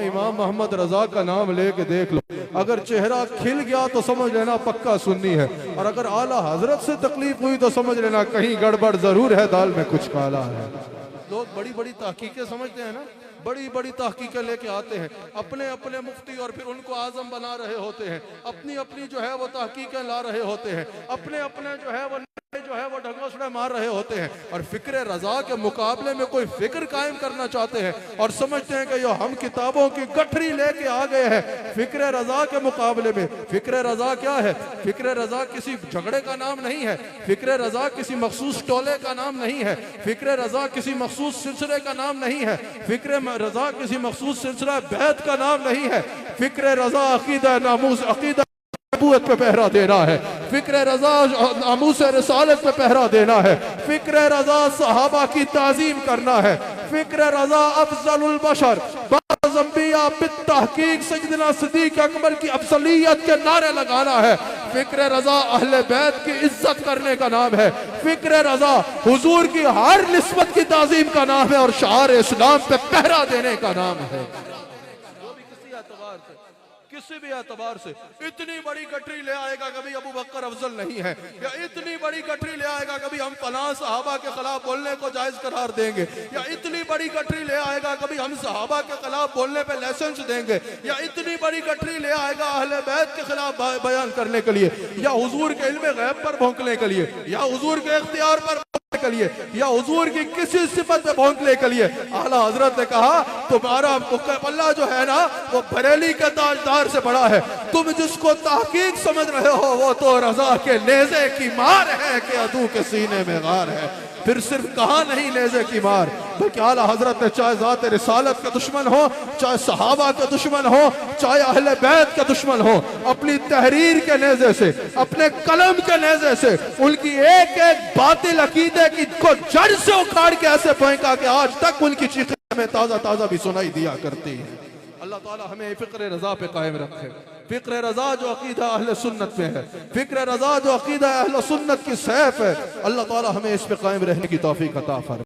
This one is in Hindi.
इमाम मोहम्मद रजा का नाम लेके देख लो, अगर चेहरा खिल गया तो समझ लेना पक्का सुन्नी है, और अगर आला हजरत से तकलीफ हुई तो समझ लेना कहीं गड़बड़ जरूर है, दाल में कुछ काला है। लोग बड़ी बड़ी तहकीकें समझते हैं ना, बड़ी बड़ी तहकीकें लेके आते हैं, अपने अपने मुफ्ती और फिर उनको आजम बना रहे होते हैं, अपनी अपनी जो है वो तहकीकें ला रहे होते हैं, अपने अपने जो है वो ढगोसड़े मार रहे होते हैं, और फिक्र रजा के मुकाबले में कोई फिक्र कायम करना चाहते हैं और समझते हैं कि यो हम किताबों की गठरी लेके आ गए हैं फिक्र रजा के मुकाबले में। फिक्र रजा क्या है? फिक्र रजा किसी झगड़े का नाम नहीं है, फिक्र रजा किसी मखसूस टोले का नाम नहीं है, फिक्र रजा किसी मखसूस सिलसिले का नाम नहीं है, फिक्र रजा किसी मखसूस सिलसिला बैत का नाम नहीं है। फिक्र रजा अकीदा नामूस अकीदा नबूवत पे पहरा देना है, फिक्र रजा नामूस रिसालत पे पहरा देना है, फिक्र रजा सहाबा की ताजीम करना है, फिक्र रजा अफजलुल बशर बाज़अंबिया बित्तहकीक सैयदना सिद्दीक़ अकबर की अफसलियत के नारे लगाना है, फिक्र रजा अहले बैत की इज्जत करने का नाम है, फिक्र रजा हुजूर की हर निस्बत की ताजीम का नाम है और शार इस्लाम पे पहरा देने का नाम है। किसी भी एतबार से इतनी बड़ी गठरी ले आएगा कभी अबू बकर अफजल नहीं है, या इतनी बड़ी गठरी ले आएगा कभी हम फलां सहाबा के खिलाफ बोलने को जायज करार देंगे, या इतनी बड़ी गठरी ले आएगा कभी हम सहाबा के खिलाफ बोलने पे लाइसेंस देंगे, या इतनी बड़ी गठरी ले आएगा अहले बैत के खिलाफ बयान करने के लिए, या हुजूर के इल्म गैब पर भौंकने के लिए, या हुजूर के इख्तियार पर के लिए, या हुजूर की किसी सिफत में भौंकने के लिए। आला हजरत ने कहा तुम्हारा पल्ला जो है ना वो बरेली के ताजदार से बड़ा है, तुम जिसको तहकीक समझ रहे हो वो तो रजा के नेज़े की मार है कि अदू के सीने में गार है। फिर सिर्फ कहा नहीं नेज़े की मार, बल्कि आला हजरत ने चाहे ज़ात रिसालत के दुश्मन हो, चाहे सहाबा के दुश्मन हो, चाहे अहले बैत के दुश्मन हो, अपनी तहरीर के नेज़े से, अपने कलम के नेज़े से उनकी एक एक बातिल अकीदे की को जड़ से उखाड़ के ऐसे फेंका कि आज तक उनकी चीखें हमें ताज़ा ताज़ा भी सुनाई दिया करती है। अल्लाह ताला हमें फिक्र रजा पे कायम रखे, फिक्र रजा जो अकीदा अहले सुन्नत में है, फिक्र रजा जो अकीदा अहले सुन्नत की सैफ है, अल्लाह ताला हमें इस पे कायम रहने की तौफीक अता फरमाए।